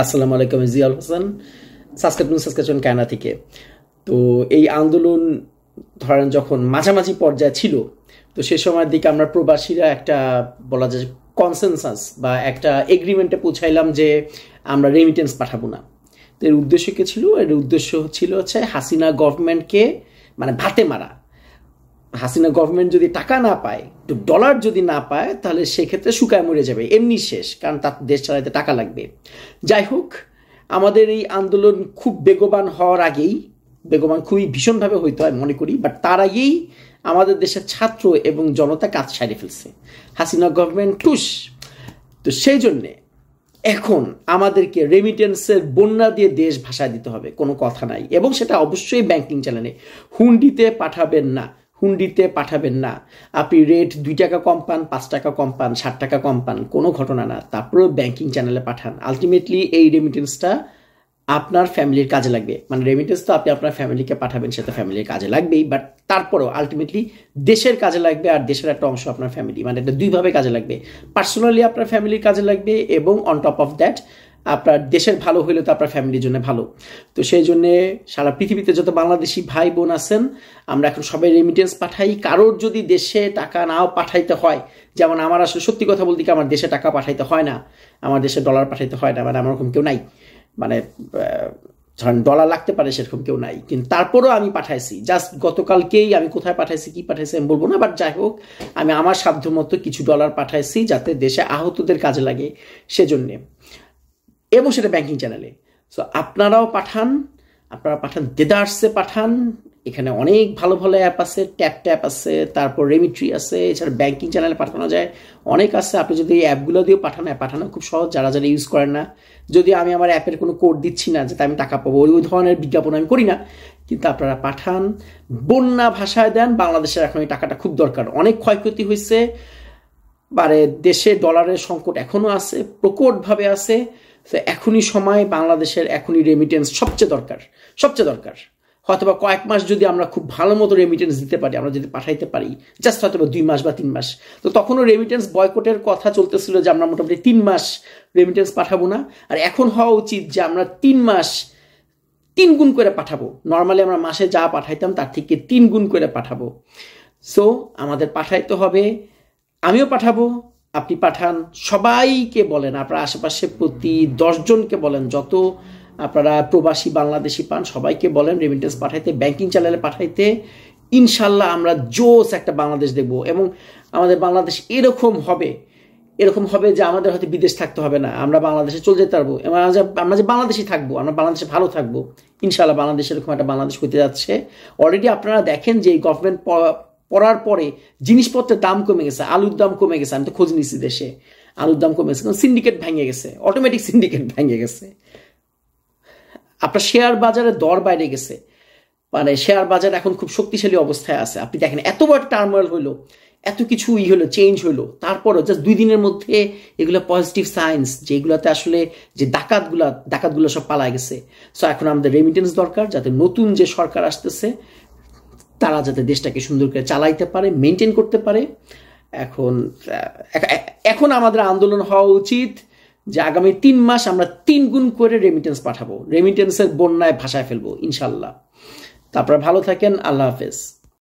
আসসালামু আলাইকুম, জিয়াউল হাসান সাসকাচুয়ান কায়না থেকে। তো এই আন্দোলন ধরেন যখন মাঝামাঝি পর্যায়ে ছিল, তো সে সময়ের দিকে আমরা প্রবাসীরা একটা বলা যায় কনসেনসাস বা একটা এগ্রিমেন্টে পৌঁছাইলাম যে আমরা রেমিটেন্স পাঠাবো না। তো এর উদ্দেশ্য কি ছিল? এর উদ্দেশ্য ছিল হচ্ছে হাসিনা গভর্নমেন্টকে মানে ভাতে মারা। হাসিনা গভর্নমেন্ট যদি টাকা না পায়, ডলার যদি না পায়, তাহলে সেক্ষেত্রে শুকায় মরে যাবে, এমনি শেষ, কারণ তার দেশ চালাইতে টাকা লাগবে। যাই হোক, আমাদের এই আন্দোলন খুব বেগবান হওয়ার আগেই, বেগবান খুবই ভীষণভাবে হইতে হয় মনে করি, বাট তার আগেই আমাদের দেশের ছাত্র এবং জনতা কাজ সারিয়ে ফেলছে, হাসিনা গভর্নমেন্ট টুস। তো সেই জন্যে এখন আমাদেরকে রেমিটেন্সের বন্যা দিয়ে দেশ ভাষায় দিতে হবে, কোনো কথা নাই। এবং সেটা অবশ্যই ব্যাংকিং চ্যানেলে, হুন্ডিতে পাঠাবেন না, হুন্ডিতে পাঠাবেন না। আপনি রেট 2 টাকা কম পান, 5 টাকা কম পান, 60 টাকা কম পান, কোনো ঘটনা না, তারপরেও ব্যাংকিং চ্যানেলে পাঠান। আলটিমেটলি এই রেমিটেন্সটা আপনার ফ্যামিলির কাজে লাগবে। মানে রেমিটেন্স তো আপনি আপনার ফ্যামিলিকে পাঠাবেন, সেটা ফ্যামিলির কাজে লাগবেই, বাট তারপরেও আলটিমেটলি দেশের কাজে লাগবে, আর দেশের একটা অংশ আপনার ফ্যামিলি, মানে এটা দুইভাবে কাজে লাগবে। পার্সোনালি আপনার ফ্যামিলির কাজে লাগবে, এবং অন টপ অফ দ্যাট আপনার দেশের ভালো হইলে তো আপনার ফ্যামিলির জন্য ভালো। তো সেই জন্যে সারা পৃথিবীতে যত বাংলাদেশি ভাই বোন আছেন, আমরা এখন সবাই রেমিটেন্স পাঠাই। কারোর যদি দেশে টাকা নাও পাঠাইতে হয়, যেমন আমার আসলে সত্যি কথা বলতে কি আমার দেশে টাকা পাঠাইতে হয় না, আমার দেশে ডলার পাঠাইতে হয় না, মানে আমার ওরকম কেউ নাই, মানে ধরেন ডলার লাগতে পারে সেরকম কেউ নাই, কিন্তু তারপরেও আমি পাঠাইছি। জাস্ট গতকালকেই আমি কোথায় পাঠাইছি, কি পাঠাইছি আমি বলবো না, বাট যাই হোক, আমি আমার সাধ্য মতো কিছু ডলার পাঠাইছি যাতে দেশে আহতদের কাজে লাগে সেজন্যে, এবং সেটা ব্যাংকিং চ্যানেলে। সো আপনারাও পাঠান, আপনারা পাঠান, দেদার্সে পাঠান। এখানে অনেক ভালো ভালো অ্যাপ আছে, ট্যাপ আছে, তারপর রেমিট্রি আছে, এছাড়া ব্যাংকিং চ্যানেলে পাঠানো যায় অনেক আছে। আপনি যদি এই অ্যাপগুলো দিয়েও পাঠানো, পাঠানো খুব সহজ, যারা যারা ইউজ করেন না। যদি আমি আমার অ্যাপের কোনো কোড দিচ্ছি না যাতে আমি টাকা পাবো, ওই ধরনের বিজ্ঞাপন আমি করি না, কিন্তু আপনারা পাঠান, বন্যা ভাষায় দেন। বাংলাদেশের এখন এই টাকাটা খুব দরকার, অনেক ক্ষয়ক্ষতি হয়েছে, মানে দেশে ডলারের সংকট এখনো আছে, প্রকটভাবে আছে। এখনই সময়, বাংলাদেশের এখনই রেমিটেন্স সবচেয়ে দরকার, সবচেয়ে দরকার। হয়তো বা কয়েক মাস যদি আমরা খুব ভালো মতো রেমিটেন্স দিতে পারি, আমরা যদি পাঠাইতে পারি, জাস্ট হয়তো বা 2 মাস বা 3 মাস। তো তখনও রেমিটেন্স বয়কটের কথা চলতেছিল যে আমরা মোটামুটি 3 মাস রেমিটেন্স পাঠাবো না, আর এখন হওয়া উচিত যে আমরা 3 মাস 3 গুণ করে পাঠাবো। নর্মালি আমরা মাসে যা পাঠাইতাম তার থেকে 3 গুণ করে পাঠাবো। সো আমাদের পাঠাইতে হবে, আমিও পাঠাবো, আপনি পাঠান, সবাইকে বলেন, আপনার আশেপাশে প্রতি 10 জনকে বলেন, যত আপনারা প্রবাসী বাংলাদেশি পান সবাইকে বলেন রেমিটেন্স পাঠাইতে, ব্যাংকিং চ্যানেলে পাঠাইতে। ইনশাল্লাহ আমরা জোস একটা বাংলাদেশ দেখব, এবং আমাদের বাংলাদেশ এরকম হবে, এরকম হবে যে আমাদের হয়তো বিদেশ থাকতে হবে না, আমরা বাংলাদেশে চলে যেতে পারবো, এবং আমরা যে বাংলাদেশি থাকবো, আমরা বাংলাদেশে ভালো থাকবো। ইনশাল্লাহ বাংলাদেশ এরকম একটা বাংলাদেশ হতে যাচ্ছে। অলরেডি আপনারা দেখেন যে এই গভর্নমেন্ট পড়ার পরে জিনিসপত্রের দাম কমে গেছে, আলুর দাম কমে গেছে, আমি তো খোঁজ নিচ্ছি দেশে আলুর দাম কমে গেছে, কারণ সিন্ডিকেট ভেঙে গেছে, অটোমেটিক সিন্ডিকেট ভেঙে গেছে। আপনার শেয়ার বাজারে দর বাইরে গেছে, মানে শেয়ার বাজার এখন খুব শক্তিশালী অবস্থায় আছে। আপনি দেখেন এত বড় টার্মোয়েল হইলো, এত কিছু হলো, চেঞ্জ হইলো, তারপরও জাস্ট 2 দিনের মধ্যে এগুলো পজিটিভ সাইন্স, যেগুলোতে আসলে যে ডাকাতগুলো সব পালা গেছে। সো এখন আমাদের রেমিটেন্স দরকার, যাতে নতুন যে সরকার আসতেছে তারা যাতে দেশটাকে সুন্দর করে চালাইতে পারে, মেনটেন করতে পারে। এখন আমাদের আন্দোলন হওয়া উচিত যে আগামী 3 মাস আমরা 3 গুণ করে রেমিটেন্স পাঠাবো, রেমিটেন্সের বন্যায় ভাষায় ফেলবো ইনশাল্লাহ। তারপরে ভালো থাকেন, আল্লাহ হাফেজ।